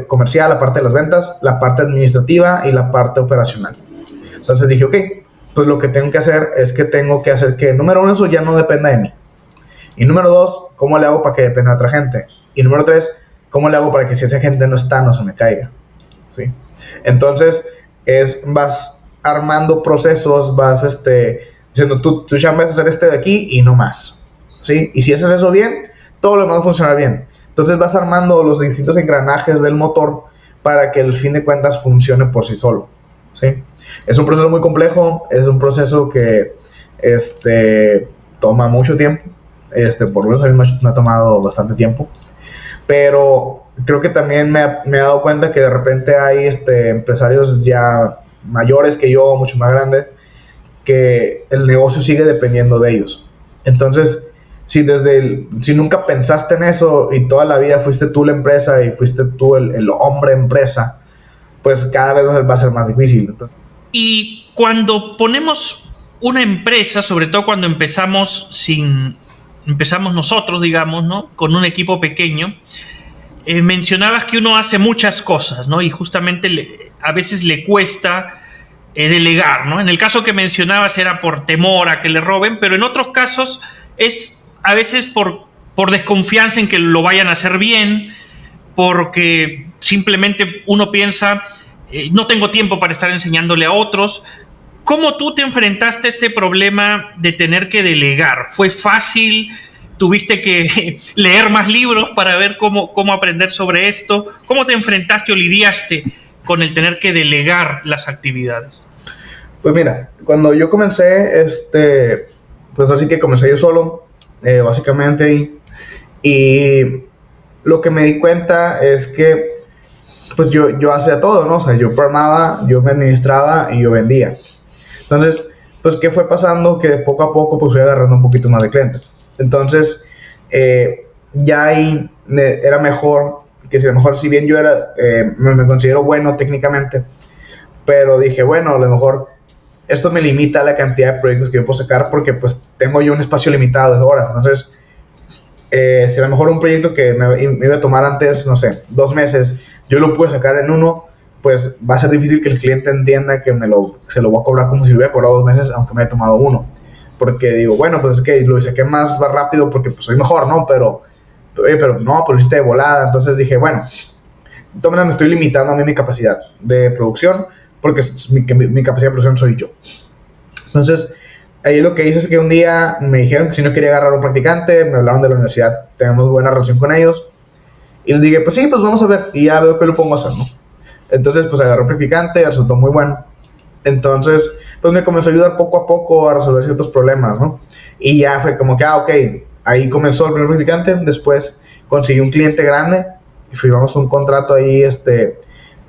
comercial, la parte de las ventas, la parte administrativa y la parte operacional. Entonces dije, ok, pues lo que tengo que hacer es que tengo que hacer que, número uno, eso ya no dependa de mí. Y número dos, ¿cómo le hago para que dependa de otra gente? Y número tres, ¿cómo le hago para que si esa gente no está, no se me caiga? ¿Sí? Entonces, vas armando procesos, vas diciendo, tú ya vas a hacer de aquí y no más. ¿Sí? Y si haces eso bien, todo lo demás va a funcionar bien. Entonces vas armando los distintos engranajes del motor para que al fin de cuentas funcione por sí solo. ¿Sí? Es un proceso muy complejo, es un proceso que toma mucho tiempo. Por lo menos a mí me ha tomado bastante tiempo. Pero creo que también me he dado cuenta que de repente hay empresarios ya mayores que yo, mucho más grandes, que el negocio sigue dependiendo de ellos. Entonces, si nunca pensaste en eso y toda la vida fuiste tú la empresa y fuiste tú el hombre empresa, pues cada vez va a ser más difícil. Entonces, y cuando ponemos una empresa, sobre todo cuando empezamos nosotros, digamos, ¿no? Con un equipo pequeño, mencionabas que uno hace muchas cosas, ¿no? Y justamente a veces le cuesta delegar, ¿no? En el caso que mencionabas era por temor a que le roben, pero en otros casos es a veces por desconfianza en que lo vayan a hacer bien, porque simplemente uno piensa, no tengo tiempo para estar enseñándole a otros. ¿Cómo tú te enfrentaste a este problema de tener que delegar? ¿Fue fácil? ¿Tuviste que leer más libros para ver cómo aprender sobre esto? ¿Cómo te enfrentaste o lidiaste con el tener que delegar las actividades? Pues mira, cuando yo comencé, pues así que comencé yo solo, básicamente, y lo que me di cuenta es que pues yo hacía todo, ¿no? O sea, yo programaba, yo me administraba y yo vendía. Entonces, pues, ¿qué fue pasando? Que poco a poco pues fui agarrando un poquito más de clientes. Entonces, ya ahí era mejor, que si a lo mejor, si bien yo me considero bueno técnicamente, pero dije, bueno, a lo mejor esto me limita la cantidad de proyectos que yo puedo sacar porque pues tengo yo un espacio limitado de horas. Entonces, si a lo mejor un proyecto que me iba a tomar antes, no sé, 2 meses, yo lo pude sacar en 1, pues va a ser difícil que el cliente entienda que se lo voy a cobrar como si lo hubiera cobrado 2 meses, aunque me haya tomado 1. Porque digo, bueno, pues es que lo saqué más rápido porque pues soy mejor, ¿no? Pero no, pues lo hiciste de volada. Entonces dije, bueno, de todas maneras me estoy limitando a mí mi capacidad de producción, porque mi capacidad de producción soy yo. Entonces, ahí lo que hice es que un día me dijeron que si no quería agarrar un practicante, me hablaron de la universidad, tenemos buena relación con ellos, y les dije, pues sí, pues vamos a ver, y ya veo qué lo pongo a hacer, ¿no? Entonces, pues agarré un practicante, resultó muy bueno. Entonces, pues me comenzó a ayudar poco a poco a resolver ciertos problemas, ¿no? Y ya fue como que, ok, ahí comenzó el primer practicante, después conseguí un cliente grande, y firmamos un contrato ahí,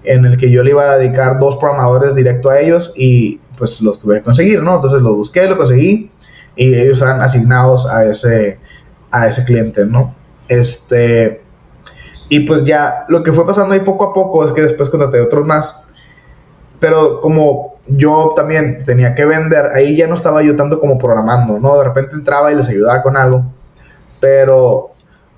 en el que yo le iba a dedicar 2 programadores directo a ellos, y pues los tuve que conseguir, ¿no? Entonces los busqué, lo conseguí, y ellos eran asignados a ese cliente, ¿no? Y pues ya lo que fue pasando ahí poco a poco es que después contraté otros más, pero como yo también tenía que vender, ahí ya no estaba yo tanto como programando, ¿no? De repente entraba y les ayudaba con algo, pero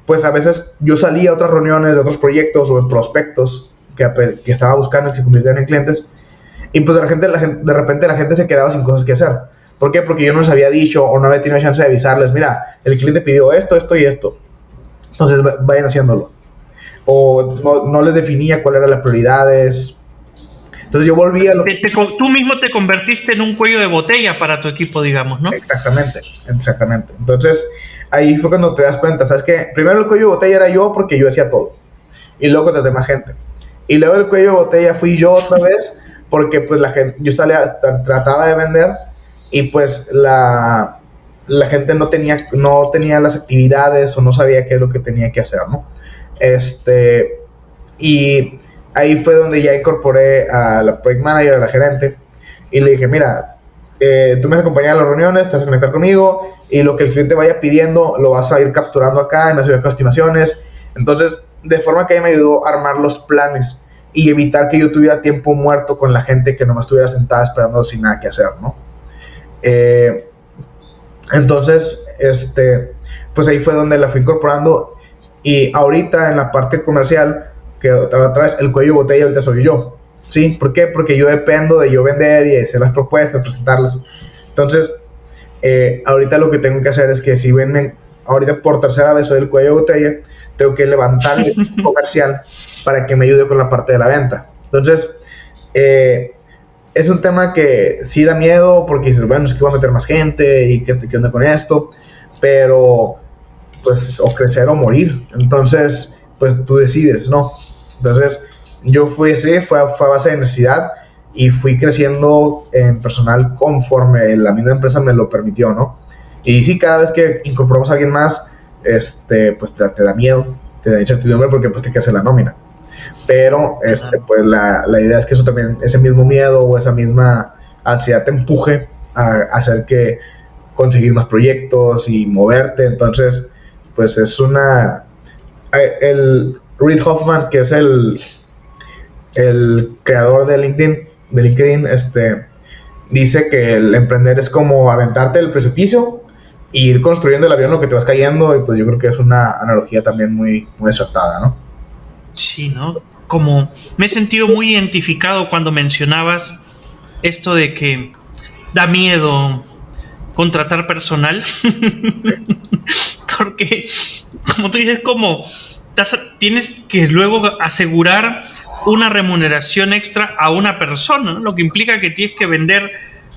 pues a veces yo salía a otras reuniones de otros proyectos o de prospectos que estaba buscando que se convirtieran en clientes, y pues de repente la gente se quedaba sin cosas que hacer. ¿Por qué? Porque yo no les había dicho o no había tenido chance de avisarles, mira, el cliente pidió esto, esto y esto, entonces vayan haciéndolo. O no les definía cuáles eran las prioridades. Entonces yo volví a Tú mismo te convertiste en un cuello de botella para tu equipo, digamos, ¿no? Exactamente. Entonces ahí fue cuando te das cuenta, ¿sabes qué? Primero el cuello de botella era yo porque yo hacía todo, y luego contraté más gente, y luego el cuello de botella fui yo otra vez porque pues la gente, yo trataba de vender, y pues la gente no tenía las actividades o no sabía qué es lo que tenía que hacer, ¿no? Y ahí fue donde ya incorporé a la project manager, a la gerente, y le dije, mira, tú me vas a acompañar a las reuniones, te vas a conectar conmigo, y lo que el cliente vaya pidiendo lo vas a ir capturando acá, y me vas a ayudar con estimaciones. Entonces, de forma que ella me ayudó a armar los planes y evitar que yo tuviera tiempo muerto con la gente que no me estuviera sentada esperando sin nada que hacer, ¿no? Entonces, pues ahí fue donde la fui incorporando, y ahorita en la parte comercial, que otra vez el cuello de botella ahorita soy yo, ¿sí? ¿Por qué? Porque yo dependo de yo vender y hacer las propuestas, presentarlas. Entonces, ahorita lo que tengo que hacer es que si ven, ahorita por tercera vez soy el cuello de botella, tengo que levantar el equipo comercial para que me ayude con la parte de la venta. Entonces, es un tema que sí da miedo porque dices, bueno, es que voy a meter más gente y qué onda con esto, pero pues o crecer o morir. Entonces, pues tú decides, ¿no? Entonces, yo fui así, fue a base de necesidad y fui creciendo en personal conforme la misma empresa me lo permitió, ¿no? Y sí, cada vez que incorporamos a alguien más, pues te da miedo, te da incertidumbre porque pues te queda hacer la nómina. Pero pues la idea es que eso también, ese mismo miedo o esa misma ansiedad te empuje a hacer que conseguir más proyectos y moverte. Entonces, pues es el Reid Hoffman, que es el creador de LinkedIn, dice que el emprender es como aventarte del precipicio e ir construyendo el avión lo que te vas cayendo, y pues yo creo que es una analogía también muy, muy acertada, ¿no? Sí, ¿no? Como me he sentido muy identificado cuando mencionabas esto de que da miedo contratar personal. Porque, como tú dices, como tienes que luego asegurar una remuneración extra a una persona, ¿no? Lo que implica que tienes que vender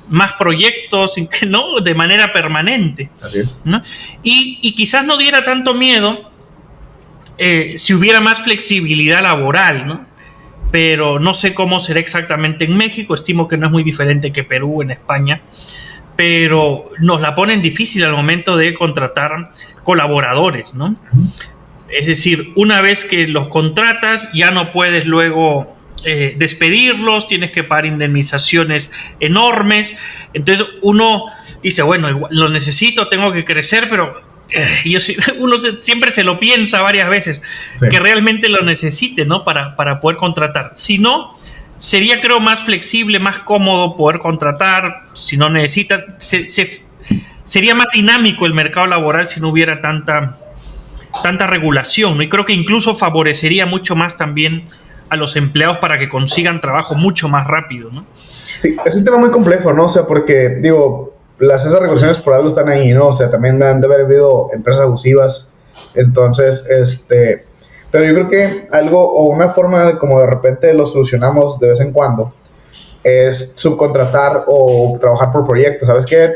más proyectos, ¿no? De manera permanente. Así es. ¿No? Y quizás no diera tanto miedo si hubiera más flexibilidad laboral, ¿no? Pero no sé cómo será exactamente en México, estimo que no es muy diferente que Perú, en España, pero nos la ponen difícil al momento de contratar colaboradores, ¿no? Es decir, una vez que los contratas, ya no puedes luego despedirlos, tienes que pagar indemnizaciones enormes. Entonces uno dice, bueno, igual, lo necesito, tengo que crecer, pero uno siempre se lo piensa varias veces, sí, que realmente lo necesite, ¿no? Para poder contratar. Si no, sería, creo, más flexible, más cómodo poder contratar. Si no necesitas, sería más dinámico el mercado laboral si no hubiera tanta regulación, ¿no? Y creo que incluso favorecería mucho más también a los empleados para que consigan trabajo mucho más rápido, ¿no? Sí, es un tema muy complejo, ¿no? O sea, porque, digo, esas regulaciones por algo están ahí, ¿no? O sea, también han de haber habido empresas abusivas. Entonces, pero yo creo que algo o una forma de como de repente lo solucionamos de vez en cuando es subcontratar o trabajar por proyectos. ¿Sabes qué?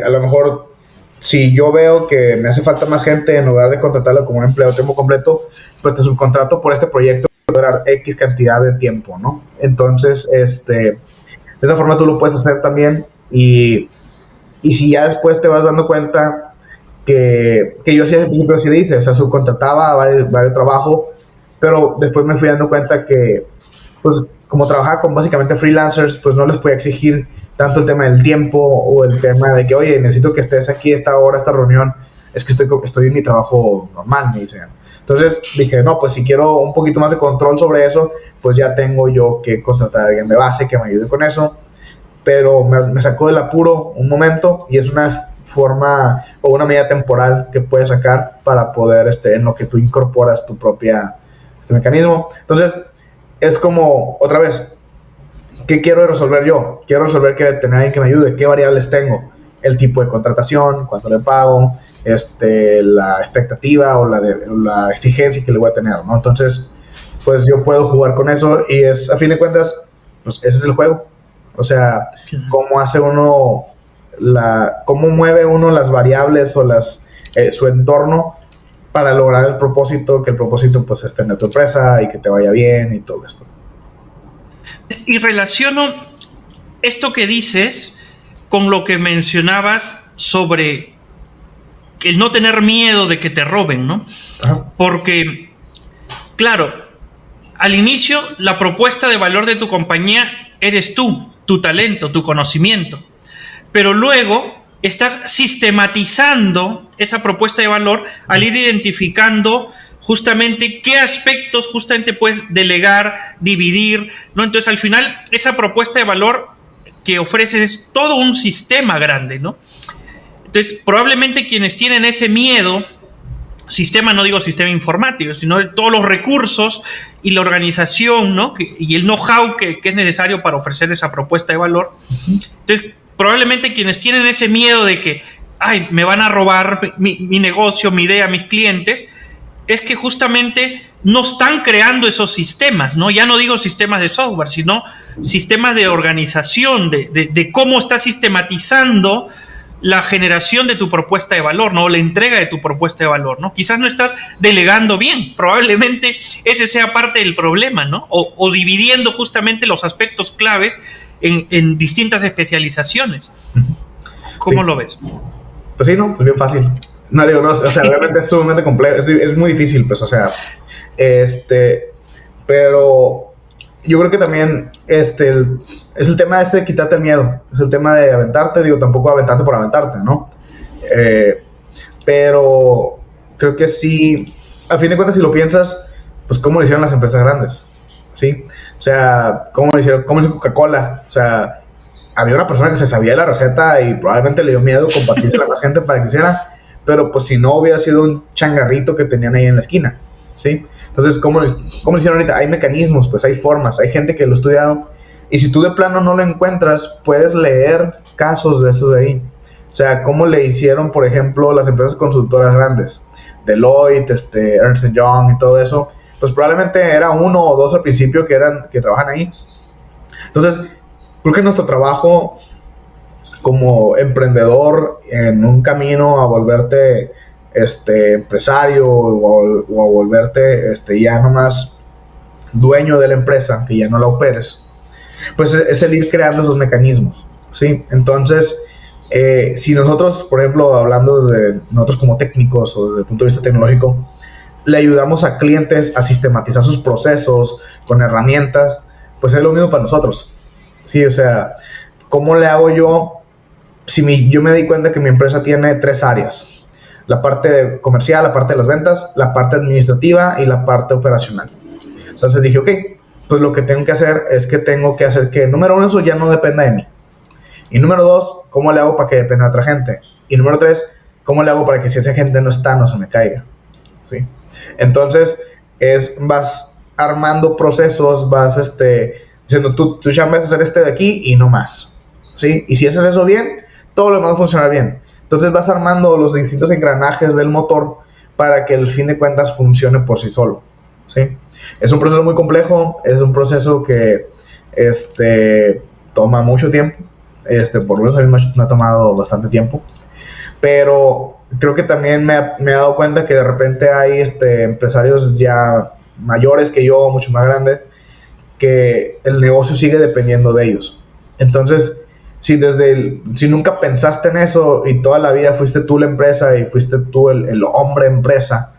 A lo mejor, si yo veo que me hace falta más gente, en lugar de contratarlo como un empleado a tiempo completo, pues te subcontrato por este proyecto para durar X cantidad de tiempo, ¿no? Entonces, de esa forma tú lo puedes hacer también. Y si ya después te vas dando cuenta que yo hacía al principio, así le hice, o sea, subcontrataba varios trabajos, pero después me fui dando cuenta que, pues, como trabajaba con básicamente freelancers, pues no les podía exigir tanto el tema del tiempo o el tema de que, oye, necesito que estés aquí a esta hora, esta reunión, es que estoy en mi trabajo normal, me dicen. Entonces dije, no, pues si quiero un poquito más de control sobre eso, pues ya tengo yo que contratar a alguien de base que me ayude con eso. Pero me sacó del apuro un momento, y es una forma o una medida temporal que puedes sacar para poder, en lo que tú incorporas tu propia mecanismo. Entonces, es como, otra vez, ¿qué quiero resolver yo? Quiero resolver que tener alguien que me ayude, qué variables tengo, el tipo de contratación, cuánto le pago, la expectativa o la exigencia que le voy a tener, ¿no? Entonces, pues yo puedo jugar con eso, y a fin de cuentas, pues ese es el juego. O sea, cómo hace uno, cómo mueve uno las variables o su entorno para lograr el propósito, que el propósito pues esté en tu empresa y que te vaya bien y todo esto. Y relaciono esto que dices con lo que mencionabas sobre el no tener miedo de que te roben, ¿no? Ajá. Porque, claro, al inicio la propuesta de valor de tu compañía eres tú, tu talento, tu conocimiento, pero luego estás sistematizando esa propuesta de valor al ir identificando justamente qué aspectos justamente puedes delegar, dividir, ¿no? Entonces al final esa propuesta de valor que ofreces es todo un sistema grande, ¿no? Entonces probablemente quienes tienen ese miedo sistema, no digo sistema informático, sino todos los recursos y la organización, ¿no? Y el know-how que es necesario para ofrecer esa propuesta de valor. Entonces, probablemente quienes tienen ese miedo de que, ay, me van a robar mi negocio, mi idea, mis clientes, es que justamente no están creando esos sistemas, ¿no? Ya no digo sistemas de software, sino sistemas de organización, de cómo está sistematizando la generación de tu propuesta de valor, ¿no? La entrega de tu propuesta de valor, ¿no? Quizás no estás delegando bien, probablemente ese sea parte del problema, ¿no? O dividiendo justamente los aspectos claves en distintas especializaciones. ¿Cómo lo ves? Pues sí, no, pues bien fácil. No digo, no, o sea, realmente es sumamente complejo, es muy difícil, pues, o sea, pero yo creo que también es el tema de quitarte el miedo, es el tema de aventarte, digo, tampoco aventarte por aventarte, ¿no? Pero creo que sí, al fin de cuentas, si lo piensas, pues cómo lo hicieron las empresas grandes, ¿sí? O sea, cómo lo hizo Coca-Cola, o sea, había una persona que se sabía la receta y probablemente le dio miedo compartirla a la gente para que hiciera, pero pues si no hubiera sido un changarrito que tenían ahí en la esquina, ¿sí? Entonces, ¿cómo lo hicieron ahorita? Hay mecanismos, pues hay formas, hay gente que lo ha estudiado, y si tú de plano no lo encuentras, puedes leer casos de esos de ahí. O sea, ¿cómo le hicieron, por ejemplo, las empresas consultoras grandes? Deloitte, Ernst & Young y todo eso, pues probablemente era uno o dos al principio que trabajan ahí. Entonces, creo que nuestro trabajo como emprendedor en un camino a volverte empresario o a volverte ya nomás dueño de la empresa, que ya no la operes, pues es el ir creando esos mecanismos, ¿sí? Entonces, si nosotros, por ejemplo, hablando de nosotros como técnicos o desde el punto de vista tecnológico, le ayudamos a clientes a sistematizar sus procesos con herramientas, pues es lo mismo para nosotros, ¿sí? O sea, ¿cómo le hago yo? Si yo me di cuenta que mi empresa tiene 3 áreas, la parte comercial, la parte de las ventas, la parte administrativa y la parte operacional. Entonces dije, ok, pues lo que tengo que hacer es que tengo que hacer que, número 1, eso ya no dependa de mí. Y número 2, ¿cómo le hago para que dependa de otra gente? Y número 3, ¿cómo le hago para que si esa gente no está, no se me caiga? ¿Sí? Entonces, vas armando procesos, vas diciendo, tú ya vas a hacer de aquí y no más. ¿Sí? Y si haces eso bien, todo lo demás va a funcionar bien. Entonces vas armando los distintos engranajes del motor para que al fin de cuentas funcione por sí solo, ¿sí? Es un proceso muy complejo, es un proceso que toma mucho tiempo, por lo menos a mí me ha tomado bastante tiempo, pero creo que también me he dado cuenta que de repente hay empresarios ya mayores que yo, mucho más grandes, que el negocio sigue dependiendo de ellos. Entonces, si nunca pensaste en eso y toda la vida fuiste tú la empresa y fuiste tú el hombre empresa,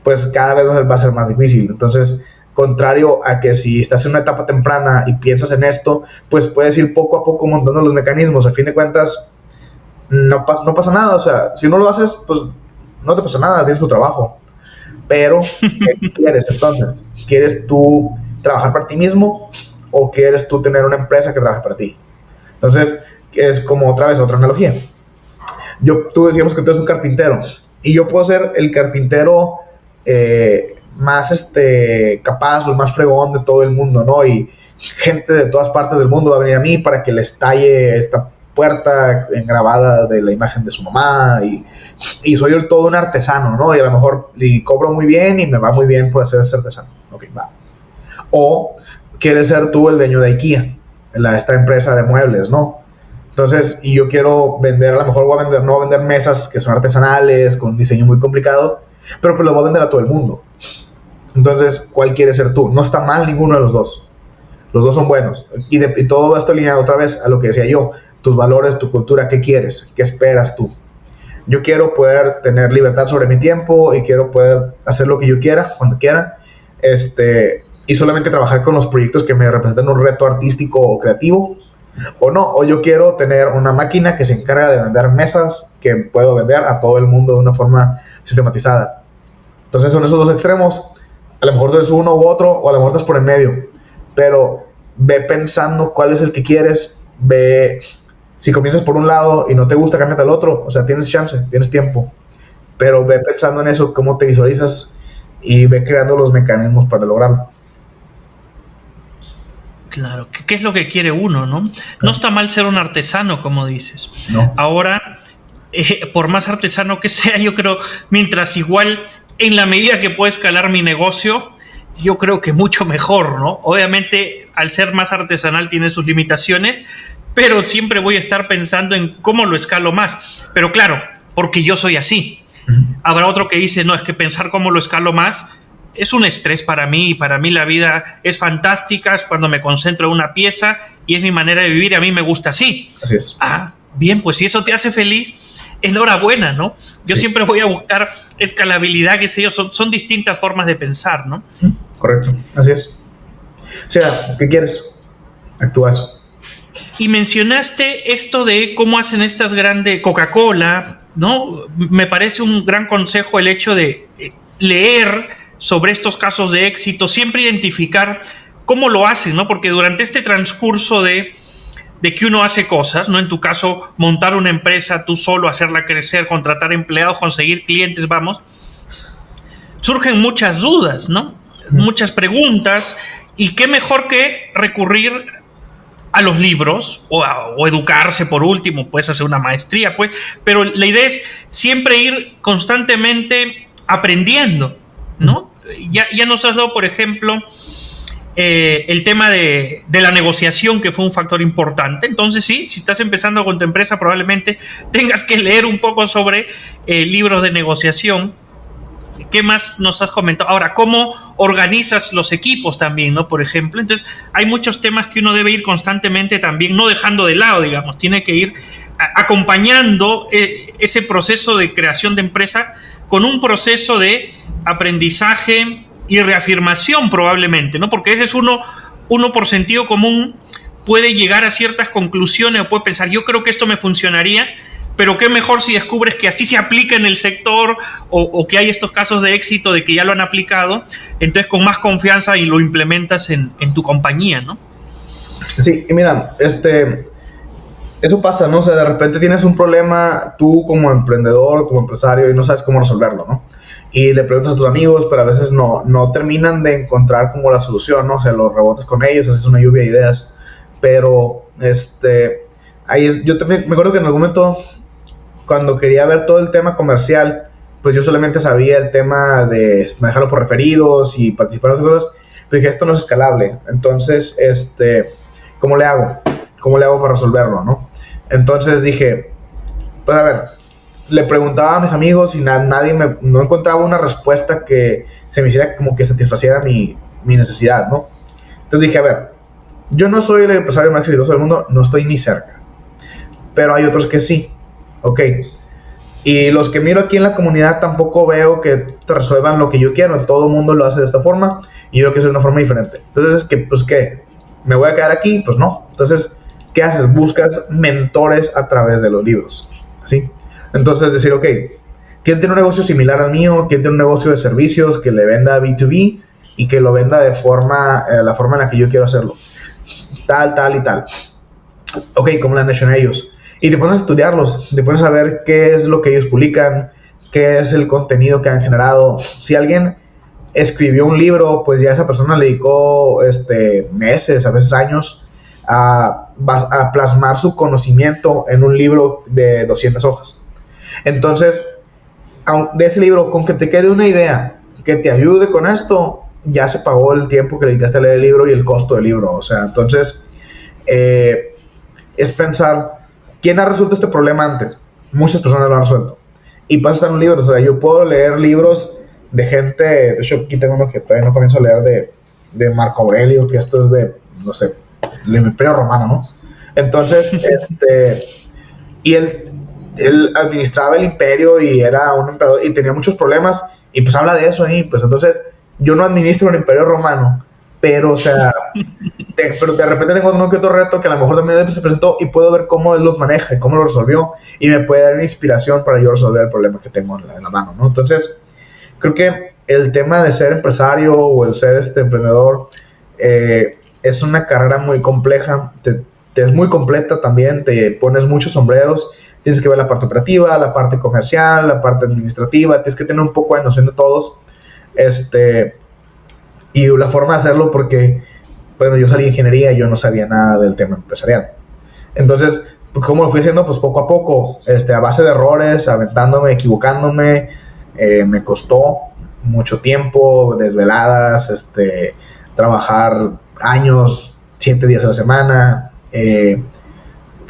pues cada vez va a ser más difícil. Entonces, contrario a que si estás en una etapa temprana y piensas en esto, pues puedes ir poco a poco montando los mecanismos. A fin de cuentas, no pasa nada. O sea, si no lo haces, pues no te pasa nada, tienes tu trabajo. Pero, ¿qué quieres entonces? ¿Quieres tú trabajar para ti mismo o quieres tú tener una empresa que trabaje para ti? Entonces, es como otra vez otra analogía. Tú decíamos que tú eres un carpintero y yo puedo ser el carpintero más capaz o el más fregón de todo el mundo, ¿no? Y gente de todas partes del mundo va a venir a mí para que les talle esta puerta engrabada de la imagen de su mamá y soy todo un artesano, ¿no? Y a lo mejor cobro muy bien y me va muy bien por ser ese artesano. Ok, va. O quieres ser tú el dueño de IKEA, esta empresa de muebles, ¿no? Entonces, y yo quiero vender, a lo mejor no voy a vender mesas que son artesanales, con un diseño muy complicado, pero pues lo voy a vender a todo el mundo. Entonces, ¿cuál quieres ser tú? No está mal ninguno de los dos. Los dos son buenos. Y todo esto alineado otra vez a lo que decía yo. Tus valores, tu cultura, ¿qué quieres? ¿Qué esperas tú? Yo quiero poder tener libertad sobre mi tiempo y quiero poder hacer lo que yo quiera, cuando quiera. Y solamente trabajar con los proyectos que me representan un reto artístico o creativo, o no, o yo quiero tener una máquina que se encarga de vender mesas que puedo vender a todo el mundo de una forma sistematizada. Entonces son esos dos extremos. A lo mejor tú eres uno u otro, o a lo mejor estás por en medio, pero ve pensando cuál es el que quieres. Ve, si comienzas por un lado y no te gusta, cámbiate al otro. O sea, tienes chance, tienes tiempo. pero ve pensando en eso, cómo te visualizas y ve creando los mecanismos para lograrlo. Claro, ¿qué es lo que quiere uno, no? No está mal ser un artesano, como dices. No. Ahora, por más artesano que sea, yo creo, mientras igual, en la medida que pueda escalar mi negocio, yo creo que mucho mejor, ¿no? Obviamente, al ser más artesanal tiene sus limitaciones, pero siempre voy a estar pensando en cómo lo escalo más. Pero claro, porque yo soy así. Habrá otro que dice, no, es que pensar cómo lo escalo más es un estrés para mí, y para mí la vida es fantástica, es cuando me concentro en una pieza y es mi manera de vivir y a mí me gusta así. Así es. Ah, bien, pues si eso te hace feliz, enhorabuena, ¿no? Yo siempre voy a buscar escalabilidad, qué sé yo, son distintas formas de pensar, ¿no? Correcto, así es. O sea, ¿qué quieres? Actúas. Y mencionaste esto de cómo hacen estas grandes Coca-Cola, ¿no? Me parece un gran consejo el hecho de leer sobre estos casos de éxito, siempre identificar cómo lo hacen, ¿no? Porque durante este transcurso de que uno hace cosas, ¿no? En tu caso, montar una empresa tú solo, hacerla crecer, contratar empleados, conseguir clientes, vamos, surgen muchas dudas, ¿no? Muchas preguntas, y qué mejor que recurrir a los libros o educarse por último, puedes hacer una maestría, pues, pero la idea es siempre ir constantemente aprendiendo, ¿no? Ya nos has dado, por ejemplo, el tema de la negociación, que fue un factor importante. Entonces sí, si estás empezando con tu empresa, probablemente tengas que leer un poco sobre libros de negociación. ¿Qué más nos has comentado? Ahora, ¿cómo organizas los equipos también, no? Por ejemplo, entonces hay muchos temas que uno debe ir constantemente también, no dejando de lado, digamos, tiene que ir acompañando ese proceso de creación de empresa con un proceso de aprendizaje y reafirmación probablemente, ¿no? Porque ese es uno por sentido común puede llegar a ciertas conclusiones o puede pensar, yo creo que esto me funcionaría, pero qué mejor si descubres que así se aplica en el sector o que hay estos casos de éxito de que ya lo han aplicado, entonces con más confianza y lo implementas en tu compañía, ¿no? Sí, y mira, eso pasa, ¿no? O sea, de repente tienes un problema tú como emprendedor, como empresario, y no sabes cómo resolverlo, ¿no? Y le preguntas a tus amigos, pero a veces no terminan de encontrar como la solución, ¿no? O sea, lo rebotas con ellos, haces una lluvia de ideas, pero, yo también me acuerdo que en algún momento, cuando quería ver todo el tema comercial, pues yo solamente sabía el tema de manejarlo por referidos y participar en otras cosas, pero dije, esto no es escalable, entonces, ¿cómo le hago? ¿Cómo le hago para resolverlo, no? Entonces dije, pues a ver, le preguntaba a mis amigos y no encontraba una respuesta que se me hiciera como que satisfaciera mi necesidad, ¿no? Entonces dije, a ver, yo no soy el empresario más exitoso del mundo, no estoy ni cerca, pero hay otros que sí, ¿ok? Y los que miro aquí en la comunidad tampoco veo que te resuelvan lo que yo quiero, todo el mundo lo hace de esta forma y yo creo que es de una forma diferente. Entonces, ¿qué? ¿Me voy a quedar aquí? Pues no. Entonces, ¿qué haces? Buscas mentores a través de los libros, ¿sí? Entonces, decir, ok, ¿quién tiene un negocio similar al mío? ¿Quién tiene un negocio de servicios que le venda B2B y que lo venda de la forma en la que yo quiero hacerlo? Tal y tal. Ok, ¿cómo lo han hecho ellos? Y te pones a estudiarlos, te pones a ver qué es lo que ellos publican, qué es el contenido que han generado. Si alguien escribió un libro, pues ya esa persona le dedicó meses, a veces años, a plasmar su conocimiento en un libro de 200 hojas. Entonces, de ese libro, con que te quede una idea que te ayude con esto, ya se pagó el tiempo que le dedicaste a leer el libro y el costo del libro. O sea, entonces, es pensar, ¿quién ha resuelto este problema antes? Muchas personas lo han resuelto. Y pasa a estar en un libro. O sea, yo puedo leer libros de gente, de hecho aquí tengo uno que todavía no comienzo a leer de Marco Aurelio, que esto es de, no sé, el Imperio Romano, ¿no? Entonces, y él administraba el imperio y era un emperador y tenía muchos problemas y pues habla de eso ahí, pues entonces yo no administro el Imperio Romano, pero o sea, pero de repente tengo uno que otro reto que a lo mejor también se presentó y puedo ver cómo él los maneja y cómo lo resolvió y me puede dar una inspiración para yo resolver el problema que tengo en la mano, ¿no? Entonces, creo que el tema de ser empresario o el ser emprendedor es una carrera muy compleja, te es muy completa también, te pones muchos sombreros, tienes que ver la parte operativa, la parte comercial, la parte administrativa, tienes que tener un poco de noción de todos, y la forma de hacerlo porque, bueno, yo salí de ingeniería y yo no sabía nada del tema empresarial. Entonces, pues, ¿cómo lo fui haciendo? Pues poco a poco, a base de errores, aventándome, equivocándome, me costó mucho tiempo, desveladas, trabajar años, 7 días a la semana,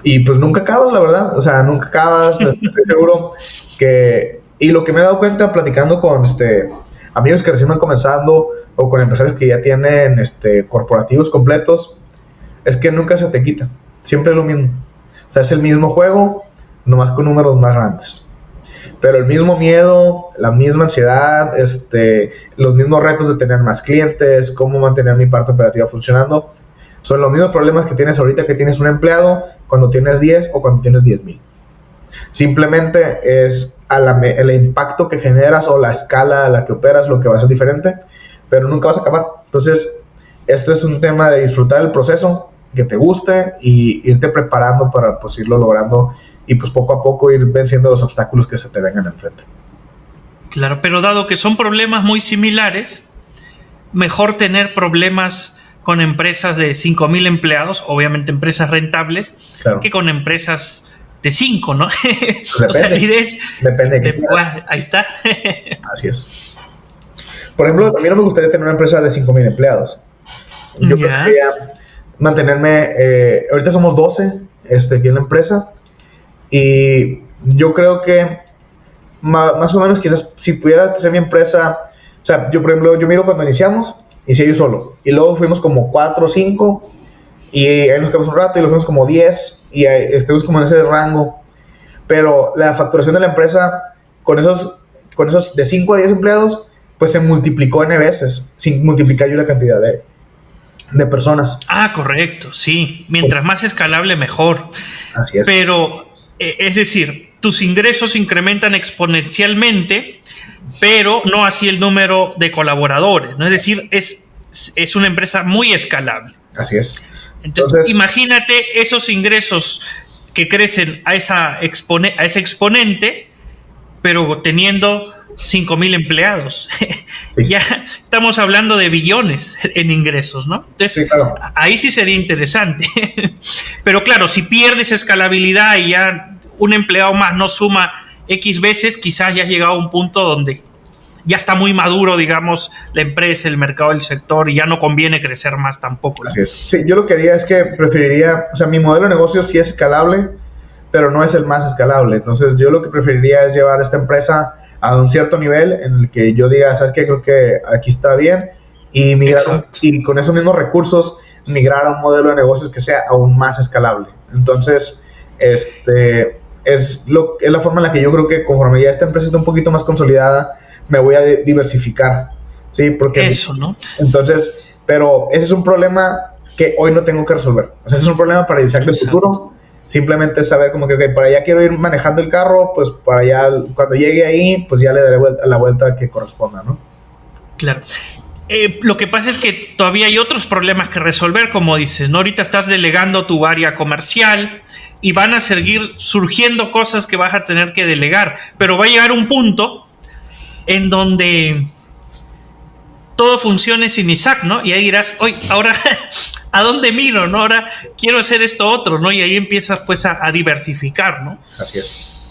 y pues nunca acabas, la verdad, o sea, nunca acabas, estoy seguro que, y lo que me he dado cuenta platicando con amigos que recién van comenzando, o con empresarios que ya tienen corporativos completos, es que nunca se te quita, siempre es lo mismo, o sea, es el mismo juego, nomás con números más grandes. Pero el mismo miedo, la misma ansiedad, los mismos retos de tener más clientes, cómo mantener mi parte operativa funcionando, son los mismos problemas que tienes ahorita que tienes un empleado, cuando tienes 10 o cuando tienes 10,000. Simplemente es el impacto que generas o la escala a la que operas lo que va a ser diferente, pero nunca vas a acabar. Entonces, esto es un tema de disfrutar el proceso, que te guste y irte preparando para pues irlo logrando y pues poco a poco ir venciendo los obstáculos que se te vengan enfrente. Claro, pero dado que son problemas muy similares, mejor tener problemas con empresas de 5,000 empleados, obviamente empresas rentables, claro, que con empresas de 5, ¿no? Depende, o sea, la idea es, depende de qué ahí está. Así es. Por ejemplo, a mí no me gustaría tener una empresa de 5,000 empleados. Yo preferiría mantenerme, ahorita somos 12 aquí en la empresa, y yo creo que más o menos quizás si pudiera ser mi empresa, o sea, yo por ejemplo, yo miro cuando iniciamos, inicié yo solo, y luego fuimos como 4 o 5, y ahí nos quedamos un rato, y luego fuimos como 10, y estuvimos como en ese rango, pero la facturación de la empresa, con esos de 5 a 10 empleados, pues se multiplicó N veces, sin multiplicar yo la cantidad de personas. Ah, correcto, sí. Mientras más escalable, mejor. Así es. Pero, es decir, tus ingresos incrementan exponencialmente, pero no así el número de colaboradores, ¿no? Es decir, es una empresa muy escalable. Así es. Entonces, imagínate esos ingresos que crecen a ese exponente, pero teniendo 5,000 empleados. Sí. Ya estamos hablando de billones en ingresos, ¿no? Entonces, sí, claro, ahí sí sería interesante. Pero claro, si pierdes escalabilidad y ya un empleado más no suma X veces, quizás ya has llegado a un punto donde ya está muy maduro, digamos, la empresa, el mercado, el sector, y ya no conviene crecer más tampoco, ¿no? Así es. Sí, yo lo que haría es que preferiría, o sea, mi modelo de negocio sí es escalable, pero no es el más escalable. Entonces, yo lo que preferiría es llevar esta empresa a un cierto nivel en el que yo diga, ¿sabes qué? Creo que aquí está bien, y migrar, y con esos mismos recursos migrar a un modelo de negocios que sea aún más escalable. Entonces, es la forma en la que yo creo que conforme ya esta empresa está un poquito más consolidada, me voy a diversificar, ¿sí? Porque eso, ¿no? Entonces, pero ese es un problema que hoy no tengo que resolver. O sea, ese es un problema para Isaac del futuro. Simplemente saber como que, okay, para allá quiero ir manejando el carro, pues para allá, cuando llegue ahí, pues ya le daré la vuelta que corresponda, ¿no? Claro. Lo que pasa es que todavía hay otros problemas que resolver, como dices, ¿no? Ahorita estás delegando tu área comercial y van a seguir surgiendo cosas que vas a tener que delegar, pero va a llegar un punto en donde todo funcione sin Isaac, ¿no? Y ahí dirás, oye, ahora ¿a dónde miro, no? Ahora quiero hacer esto otro, ¿no? Y ahí empiezas pues a diversificar, ¿no? Así es.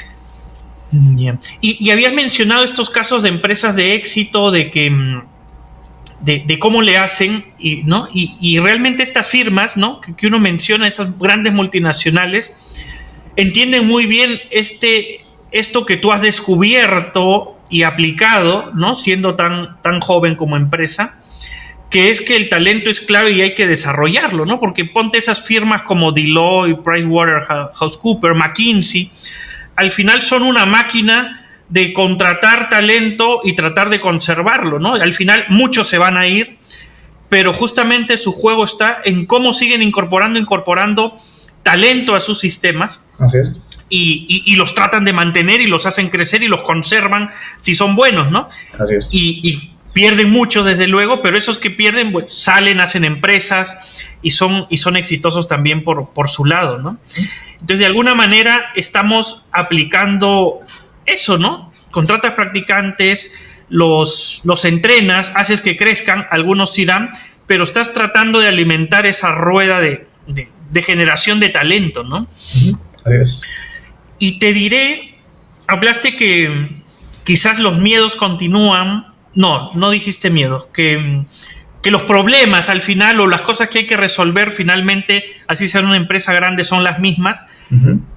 Bien. Y habías mencionado estos casos de empresas de éxito, de que de cómo le hacen, ¿no? Y realmente estas firmas, ¿no? Que uno menciona, esas grandes multinacionales, entienden muy bien esto que tú has descubierto y aplicado, ¿no? Siendo tan joven como empresa, que es que el talento es clave y hay que desarrollarlo, ¿no? Porque ponte esas firmas como Deloitte, PricewaterhouseCoopers, McKinsey, al final son una máquina de contratar talento y tratar de conservarlo, ¿no? Al final muchos se van a ir, pero justamente su juego está en cómo siguen incorporando talento a sus sistemas. Así es. Y los tratan de mantener y los hacen crecer y los conservan si son buenos, ¿no? Así es. pierden mucho, desde luego, pero esos que pierden, pues, salen, hacen empresas y son exitosos también por su lado, ¿no? Entonces, de alguna manera, estamos aplicando eso, ¿no? Contratas practicantes, los entrenas, haces que crezcan, algunos irán, pero estás tratando de alimentar esa rueda de generación de talento, ¿no? Adiós. Y te diré, hablaste que quizás los miedos continúan. No dijiste miedo, que los problemas al final, o las cosas que hay que resolver finalmente, así sea una empresa grande, son las mismas.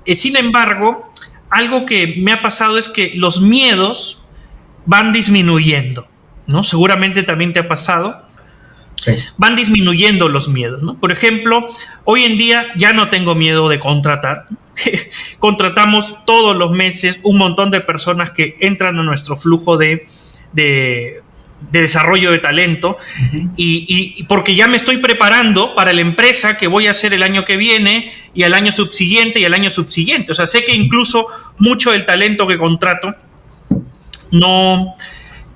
Sin embargo, algo que me ha pasado es que los miedos van disminuyendo, ¿no? Seguramente también te ha pasado. Sí. Van disminuyendo los miedos, ¿no? Por ejemplo, hoy en día ya no tengo miedo de contratar. Contratamos todos los meses un montón de personas que entran a nuestro flujo de desarrollo de talento, y porque ya me estoy preparando para la empresa que voy a hacer el año que viene y al año subsiguiente y al año subsiguiente. O sea, sé que incluso mucho del talento que contrato no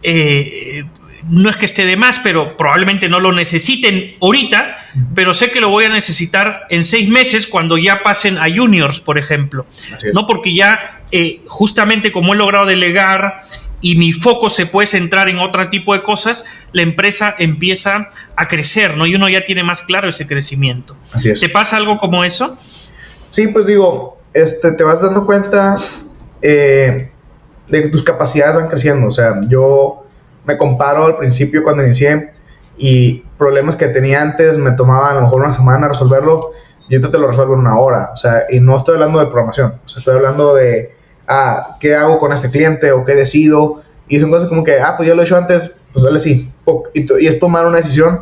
es que esté de más, pero probablemente no lo necesiten ahorita, pero sé que lo voy a necesitar en 6 meses cuando ya pasen a juniors, por ejemplo. ¿No? Porque ya justamente como he logrado delegar y mi foco se puede centrar en otro tipo de cosas, la empresa empieza a crecer, ¿no? Y uno ya tiene más claro ese crecimiento. Así es. ¿Te pasa algo como eso? Sí, pues digo, te vas dando cuenta de que tus capacidades van creciendo. O sea, yo me comparo al principio cuando inicié, y problemas que tenía antes me tomaba a lo mejor una semana resolverlo, y ahorita te lo resuelvo en 1 hora. O sea, y no estoy hablando de programación, o sea, estoy hablando de ¿qué hago con este cliente? ¿O qué decido? Y son cosas como que, pues ya lo he hecho antes, pues dale sí. Y es tomar una decisión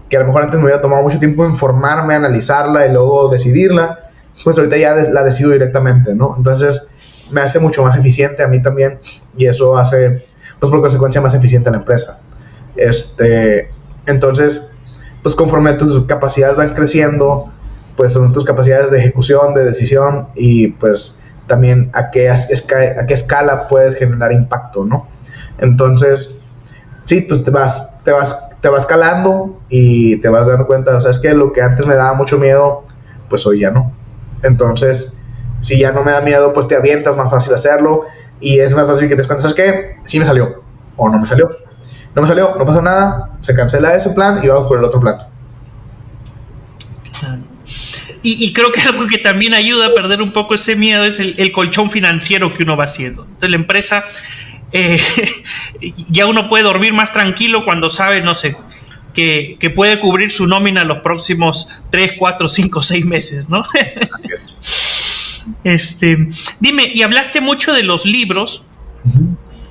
que a lo mejor antes me hubiera tomado mucho tiempo informarme, analizarla y luego decidirla. Pues ahorita ya la decido directamente, ¿no? Entonces me hace mucho más eficiente a mí también, y eso hace, pues por consecuencia, más eficiente a la empresa. Entonces, pues conforme tus capacidades van creciendo, pues son tus capacidades de ejecución, de decisión, y pues también a qué escala puedes generar impacto, ¿no? Entonces, sí, pues te vas calando y te vas dando cuenta. O sea, es que lo que antes me daba mucho miedo, pues hoy ya no. Entonces, si ya no me da miedo, pues te avientas, más fácil hacerlo, y es más fácil que te des cuenta, ¿sabes qué? Sí me salió, o no me salió. No me salió, no pasa nada, se cancela ese plan y vamos por el otro plan. Y creo que algo que también ayuda a perder un poco ese miedo es el colchón financiero que uno va haciendo. Entonces la empresa, ya uno puede dormir más tranquilo cuando sabe, no sé, que puede cubrir su nómina los próximos 3, 4, 5, 6 meses, ¿no? Así es. Dime, y hablaste mucho de los libros,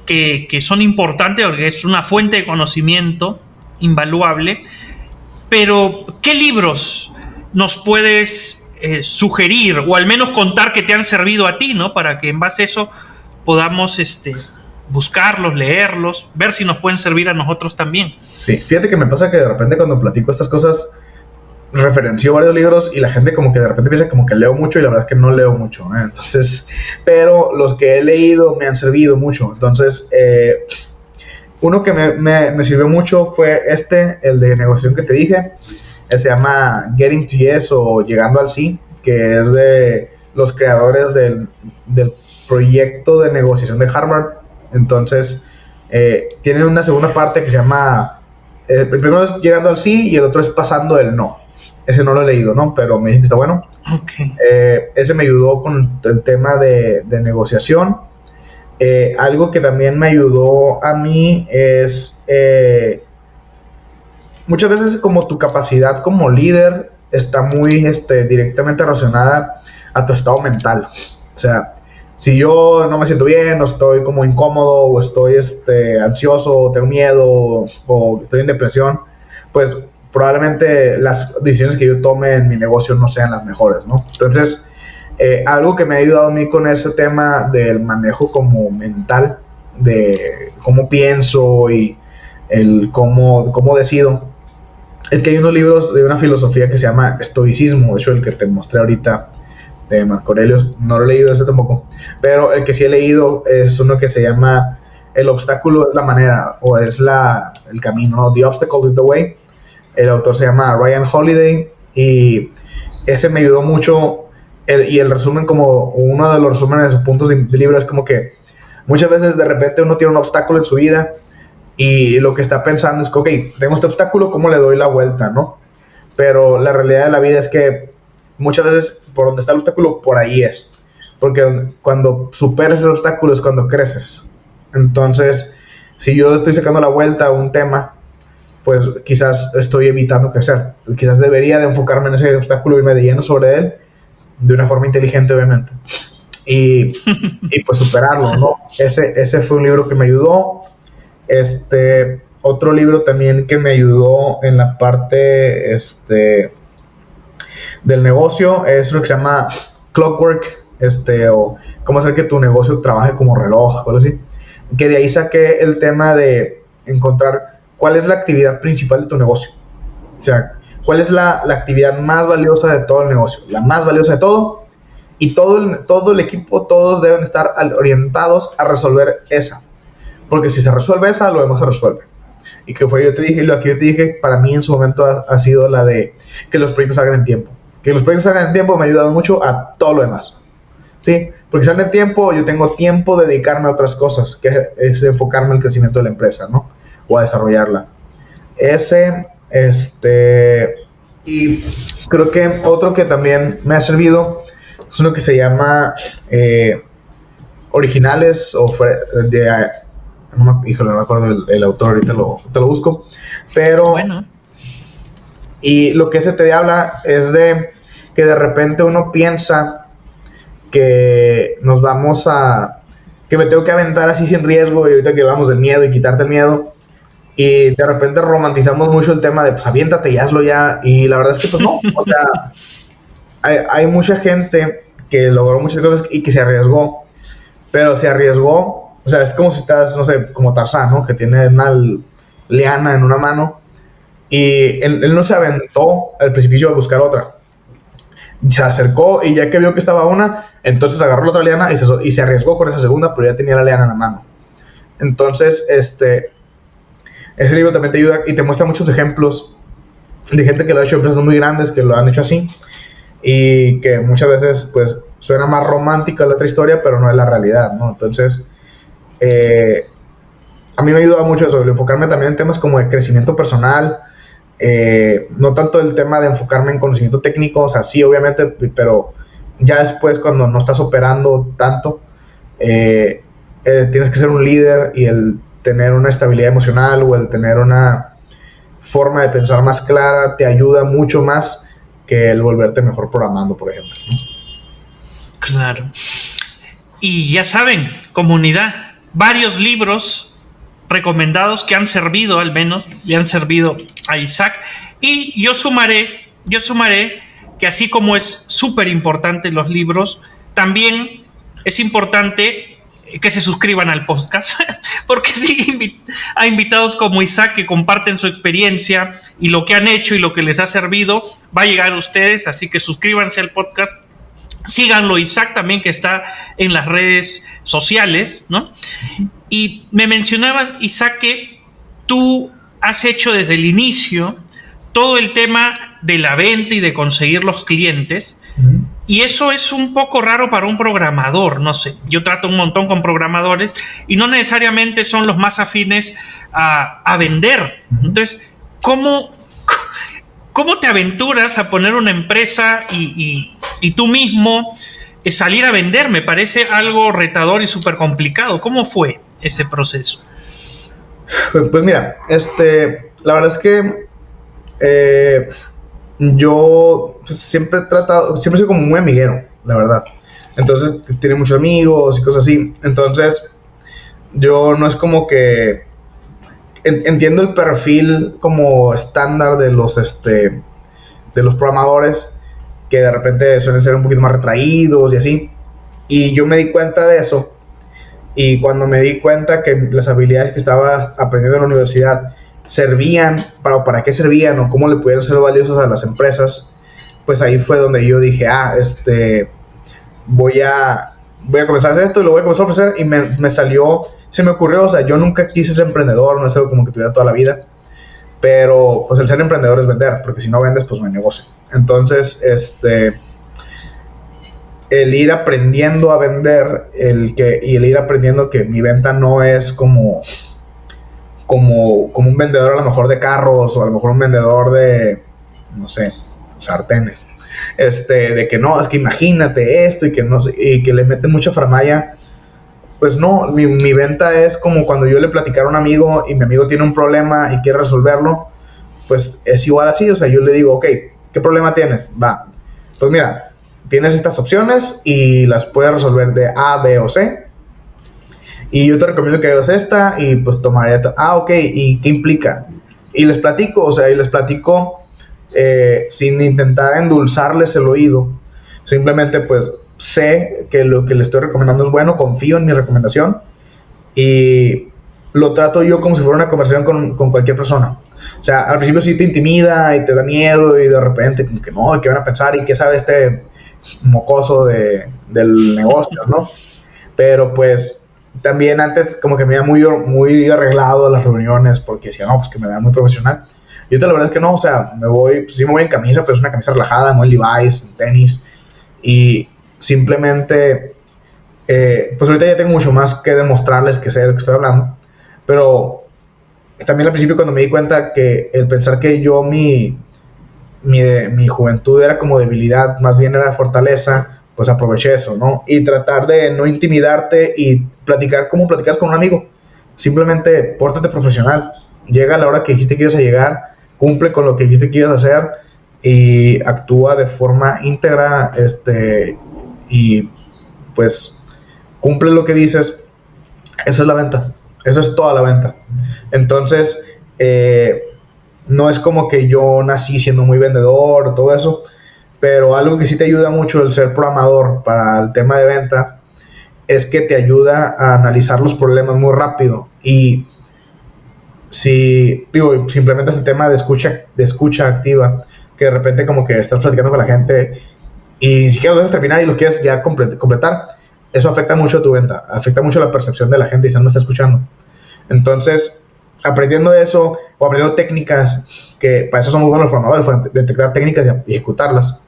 que son importantes porque es una fuente de conocimiento invaluable, pero ¿qué libros nos puedes sugerir, o al menos contar que te han servido a ti, ¿no? Para que en base a eso podamos buscarlos, leerlos, ver si nos pueden servir a nosotros también. Sí, fíjate que me pasa que de repente cuando platico estas cosas, referencio varios libros y la gente como que de repente piensa como que leo mucho, y la verdad es que no leo mucho, ¿eh? Entonces, pero los que he leído me han servido mucho. Entonces, uno que me sirvió mucho fue el de negociación que te dije. Se llama Getting to Yes, o Llegando al Sí, que es de los creadores del proyecto de negociación de Harvard. Entonces, tienen una segunda parte que se llama, el primero es Llegando al Sí y el otro es Pasando el No. Ese no lo he leído, ¿no? Pero me dicen que está bueno. Okay. Ese me ayudó con el tema de negociación. Algo que también me ayudó a mí es, muchas veces como tu capacidad como líder está muy directamente relacionada a tu estado mental. O sea, si yo no me siento bien, o estoy como incómodo, o estoy ansioso, o tengo miedo, o estoy en depresión, pues probablemente las decisiones que yo tome en mi negocio no sean las mejores, ¿no? Entonces, algo que me ha ayudado a mí con ese tema del manejo como mental, de cómo pienso y el cómo decido, es que hay unos libros de una filosofía que se llama estoicismo. De hecho, el que te mostré ahorita de Marco Aurelio, no lo he leído ese tampoco, pero el que sí he leído es uno que se llama el obstáculo es la manera o es el camino, ¿no? The obstacle is the way. El autor se llama Ryan Holiday y ese me ayudó mucho. Y el resumen, como uno de los resúmenes o puntos del libro, es como que muchas veces de repente uno tiene un obstáculo en su vida y lo que está pensando es que, ok, tengo este obstáculo, ¿cómo le doy la vuelta, no? Pero la realidad de la vida es que muchas veces por donde está el obstáculo, por ahí es. Porque cuando superas el obstáculo es cuando creces. Entonces, si yo estoy sacando la vuelta a un tema, pues quizás estoy evitando crecer. Quizás debería de enfocarme en ese obstáculo y irme de lleno sobre él, de una forma inteligente, obviamente. Y pues superarlo, ¿no? Ese fue un libro que me ayudó. Otro libro también que me ayudó en la parte del negocio es lo que se llama Clockwork, o cómo hacer que tu negocio trabaje como reloj, o algo así. Que de ahí saqué el tema de encontrar cuál es la actividad principal de tu negocio. O sea, cuál es la actividad más valiosa de todo el negocio, la más valiosa de todo, y todo el equipo, todos deben estar orientados a resolver esa. Porque si se resuelve esa, lo demás se resuelve. Y que fue, lo que yo te dije, para mí en su momento ha sido la de que los proyectos salgan en tiempo. Que los proyectos salgan en tiempo me ha ayudado mucho a todo lo demás. ¿Sí? Porque si salen en tiempo, yo tengo tiempo de dedicarme a otras cosas, que es enfocarme en el crecimiento de la empresa, ¿no? O a desarrollarla. Y creo que otro que también me ha servido es uno que se llama Originales no me acuerdo el autor, ahorita te lo busco, pero bueno. Y lo que ese te habla es de que de repente uno piensa que que me tengo que aventar así sin riesgo, y ahorita que hablamos del miedo y quitarte el miedo, y de repente romantizamos mucho el tema de pues aviéntate y hazlo ya, y la verdad es que pues no, o sea, hay mucha gente que logró muchas cosas y que se arriesgó, pero se arriesgó, o sea, es como si estás, no sé, como Tarzán, ¿no? Que tiene una liana en una mano, y él no se aventó al precipicio a buscar otra. Se acercó y ya que vio que estaba una, entonces agarró la otra liana y se arriesgó con esa segunda, pero ya tenía la liana en la mano. Entonces, ese libro también te ayuda y te muestra muchos ejemplos de gente que lo ha hecho en empresas muy grandes, que lo han hecho así, y que muchas veces pues suena más romántica la otra historia, pero no es la realidad, ¿no? Entonces, a mí me ayuda mucho eso, enfocarme también en temas como de crecimiento personal, no tanto el tema de enfocarme en conocimiento técnico, o sea, sí, obviamente, pero ya después cuando no estás operando tanto, tienes que ser un líder, y el tener una estabilidad emocional o el tener una forma de pensar más clara te ayuda mucho más que el volverte mejor programando, por ejemplo, ¿no? Claro. Y ya saben, comunidad, varios libros recomendados que han servido, al menos le han servido a Isaac, y yo sumaré que así como es súper importante los libros, también es importante que se suscriban al podcast, porque sí, a invitados como Isaac que comparten su experiencia y lo que han hecho y lo que les ha servido va a llegar a ustedes, así que suscríbanse al podcast, síganlo. Isaac también, que está en las redes sociales, ¿no? Y me mencionabas, Isaac, que tú has hecho desde el inicio todo el tema de la venta y de conseguir los clientes. Y eso es un poco raro para un programador, no sé. Yo trato un montón con programadores y no necesariamente son los más afines a vender. Entonces, ¿cómo te aventuras a poner una empresa y tú mismo salir a vender? Me parece algo retador y súper complicado. ¿Cómo fue ese proceso? Pues mira, la verdad es que yo pues, siempre soy como muy amiguero, la verdad. Entonces, tiene muchos amigos y cosas así. Entonces, yo no es como que entiendo el perfil como estándar de los programadores, que de repente suelen ser un poquito más retraídos y así. Y yo me di cuenta de eso. Y cuando me di cuenta que las habilidades que estaba aprendiendo en la universidad servían, para qué servían o cómo le pudieran ser valiosas a las empresas, pues ahí fue donde yo dije, voy a comenzar a hacer esto y lo voy a comenzar a ofrecer. Y me salió se me ocurrió, o sea, yo nunca quise ser emprendedor, no es algo como que tuviera toda la vida, pero pues el ser emprendedor es vender, porque si no vendes, pues no hay negocio. Entonces, el ir aprendiendo a vender, y el ir aprendiendo que mi venta no es como un vendedor a lo mejor de carros, o a lo mejor un vendedor de, no sé, sartenes. De que no, es que imagínate esto, y que no sé, y que le meten mucha faramalla. Pues no, mi venta es como cuando yo le platicara a un amigo y mi amigo tiene un problema y quiere resolverlo, pues es igual así. O sea, yo le digo, ok, ¿qué problema tienes? Va, pues mira, tienes estas opciones y las puedes resolver de A, B o C, y yo te recomiendo que hagas esta, y pues tomaría, ok, ¿y qué implica? Y les platico, o sea, sin intentar endulzarles el oído. Simplemente pues sé que lo que le estoy recomendando es bueno, confío en mi recomendación, y lo trato yo como si fuera una conversación con cualquier persona. O sea, al principio sí te intimida y te da miedo, y de repente como que no, ¿qué van a pensar? ¿Y qué sabe este mocoso del negocio, no? Pero pues también antes como que me iba muy arreglado a las reuniones, porque decía, no, pues que me vea muy profesional. Y ahorita la verdad es que no, o sea, sí me voy en camisa, pero es una camisa relajada, muy Levi's, en tenis, y simplemente, pues ahorita ya tengo mucho más que demostrarles que sé de lo que estoy hablando. Pero también al principio, cuando me di cuenta que el pensar que yo mi juventud era como debilidad, más bien era fortaleza, pues aproveché eso, ¿no? Y tratar de no intimidarte y platicar como platicas con un amigo. Simplemente pórtate profesional, llega a la hora que dijiste que ibas a llegar, cumple con lo que dijiste que ibas a hacer, y actúa de forma íntegra, y pues cumple lo que dices. Eso es la venta, eso es toda la venta. Entonces, no es como que yo nací siendo muy vendedor o todo eso, pero algo que sí te ayuda mucho el ser programador para el tema de venta es que te ayuda a analizar los problemas muy rápido. Y si implementas el tema de escucha activa, que de repente como que estás platicando con la gente y ni siquiera lo dejas terminar y lo quieres ya completar, eso afecta mucho a tu venta, afecta mucho la percepción de la gente y se no está escuchando. Entonces, aprendiendo eso, o aprendiendo técnicas, que para eso son muy buenos los programadores, para detectar técnicas y ejecutarlas,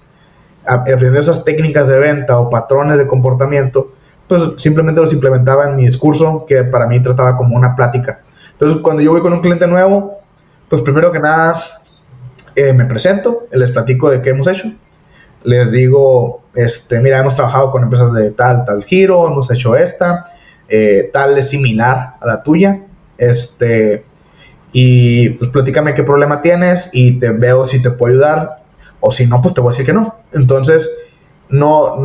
aprendiendo esas técnicas de venta o patrones de comportamiento, pues simplemente los implementaba en mi discurso, que para mí trataba como una plática. Entonces, cuando yo voy con un cliente nuevo, pues primero que nada me presento, les platico de qué hemos hecho, les digo, mira, hemos trabajado con empresas de tal giro, hemos hecho esta, tal es similar a la tuya, y pues platícame qué problema tienes y te veo si te puedo ayudar, o si no, pues te voy a decir que no. Entonces, no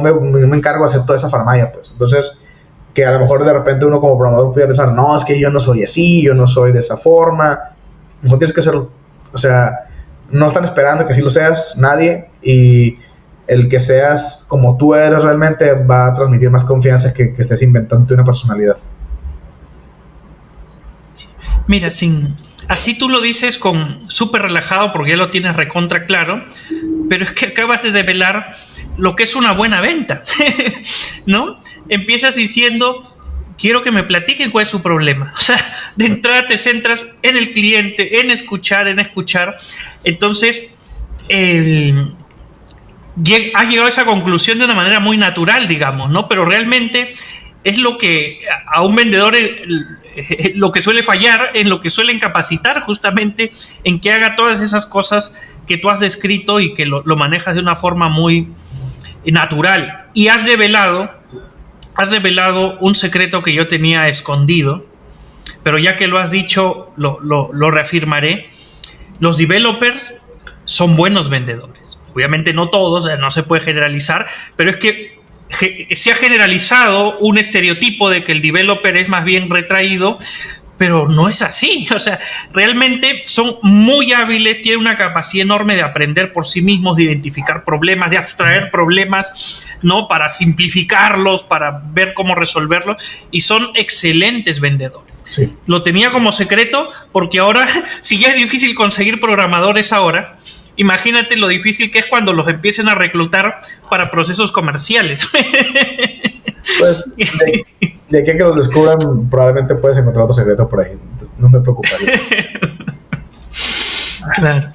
me encargo de hacer toda esa faramalla, pues. Entonces, que a lo mejor de repente uno como programador puede pensar, no, es que yo no soy así, yo no soy de esa forma. No tienes que hacerlo. O sea, no están esperando que así lo seas, nadie, y el que seas como tú eres realmente va a transmitir más confianza que estés inventando una personalidad. Mira, así tú lo dices con súper relajado porque ya lo tienes recontra claro, pero es que acabas de develar lo que es una buena venta, ¿no? Empiezas diciendo, quiero que me platiquen cuál es su problema. O sea, de entrada te centras en el cliente, en escuchar. Entonces, has llegado a esa conclusión de una manera muy natural, digamos, ¿no? Pero realmente es lo que a un vendedor lo que suele fallar, en lo que suelen capacitar, justamente en que haga todas esas cosas que tú has descrito y que lo manejas de una forma muy natural. Y has develado un secreto que yo tenía escondido, pero ya que lo has dicho, lo reafirmaré. Los developers son buenos vendedores. Obviamente no todos, no se puede generalizar, pero es que se ha generalizado un estereotipo de que el developer es más bien retraído, pero no es así. O sea, realmente son muy hábiles, tienen una capacidad enorme de aprender por sí mismos, de identificar problemas, de abstraer problemas, ¿no? Para simplificarlos, para ver cómo resolverlos, y son excelentes vendedores. Sí. Lo tenía como secreto porque ahora, si ya es difícil conseguir programadores ahora, imagínate lo difícil que es cuando los empiecen a reclutar para procesos comerciales. Pues, de aquí a que los descubran, probablemente puedes encontrar otro secreto por ahí. No me preocuparía. Claro.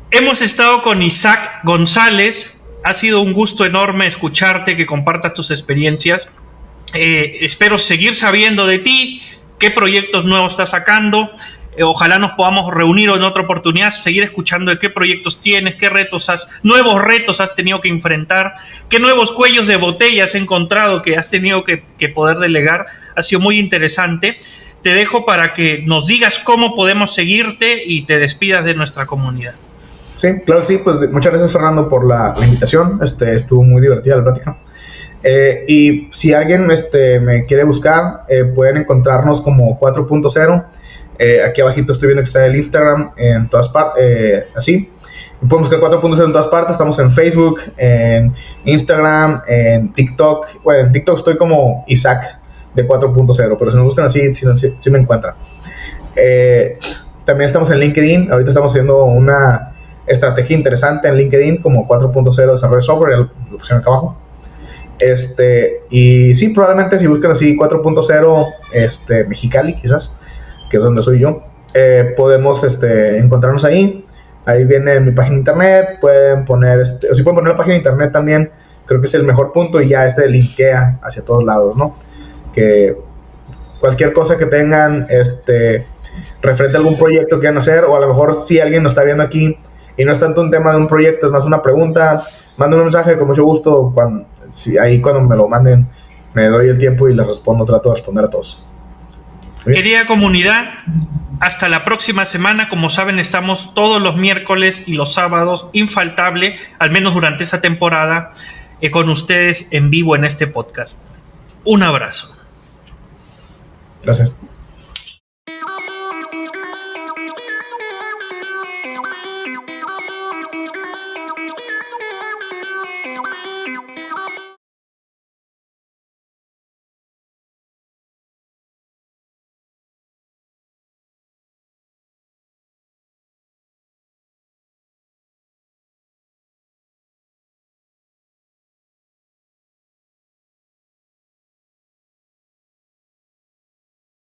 Hemos estado con Isaac González. Ha sido un gusto enorme escucharte, que compartas tus experiencias. Espero seguir sabiendo de ti, qué proyectos nuevos estás sacando. Ojalá nos podamos reunir en otra oportunidad, seguir escuchando de qué proyectos tienes, qué nuevos retos has tenido que enfrentar, qué nuevos cuellos de botella has encontrado que has tenido que poder delegar. Ha sido muy interesante. Te dejo para que nos digas cómo podemos seguirte y te despidas de nuestra comunidad. Sí, claro que sí. Pues muchas gracias, Fernando, por la invitación. Estuvo muy divertida la plática. Y si alguien me quiere buscar, pueden encontrarnos como 4.0. Aquí abajito estoy viendo que está el Instagram en todas partes, así. Pueden buscar 4.0 en todas partes. Estamos en Facebook, en Instagram, en TikTok. Bueno, en TikTok estoy como Isaac de 4.0, pero si nos buscan así, sí me encuentran. También estamos en LinkedIn. Ahorita estamos haciendo una estrategia interesante en LinkedIn como 4.0 desarrollo de software, lo pusieron acá abajo. Y sí, probablemente si buscan así 4.0 Mexicali, quizás, que es donde soy yo, podemos encontrarnos ahí. Ahí viene mi página de internet. Pueden poner, o si pueden poner la página de internet también, creo que es el mejor punto, y ya linkea hacia todos lados, ¿no? Que cualquier cosa que tengan referente a algún proyecto que quieran hacer, o a lo mejor si alguien nos está viendo aquí y no es tanto un tema de un proyecto, es más una pregunta, manden un mensaje con mucho gusto. Cuando me lo manden, me doy el tiempo y les respondo, trato de responder a todos. Querida comunidad, hasta la próxima semana. Como saben, estamos todos los miércoles y los sábados, infaltable, al menos durante esta temporada, con ustedes en vivo en este podcast. Un abrazo. Gracias.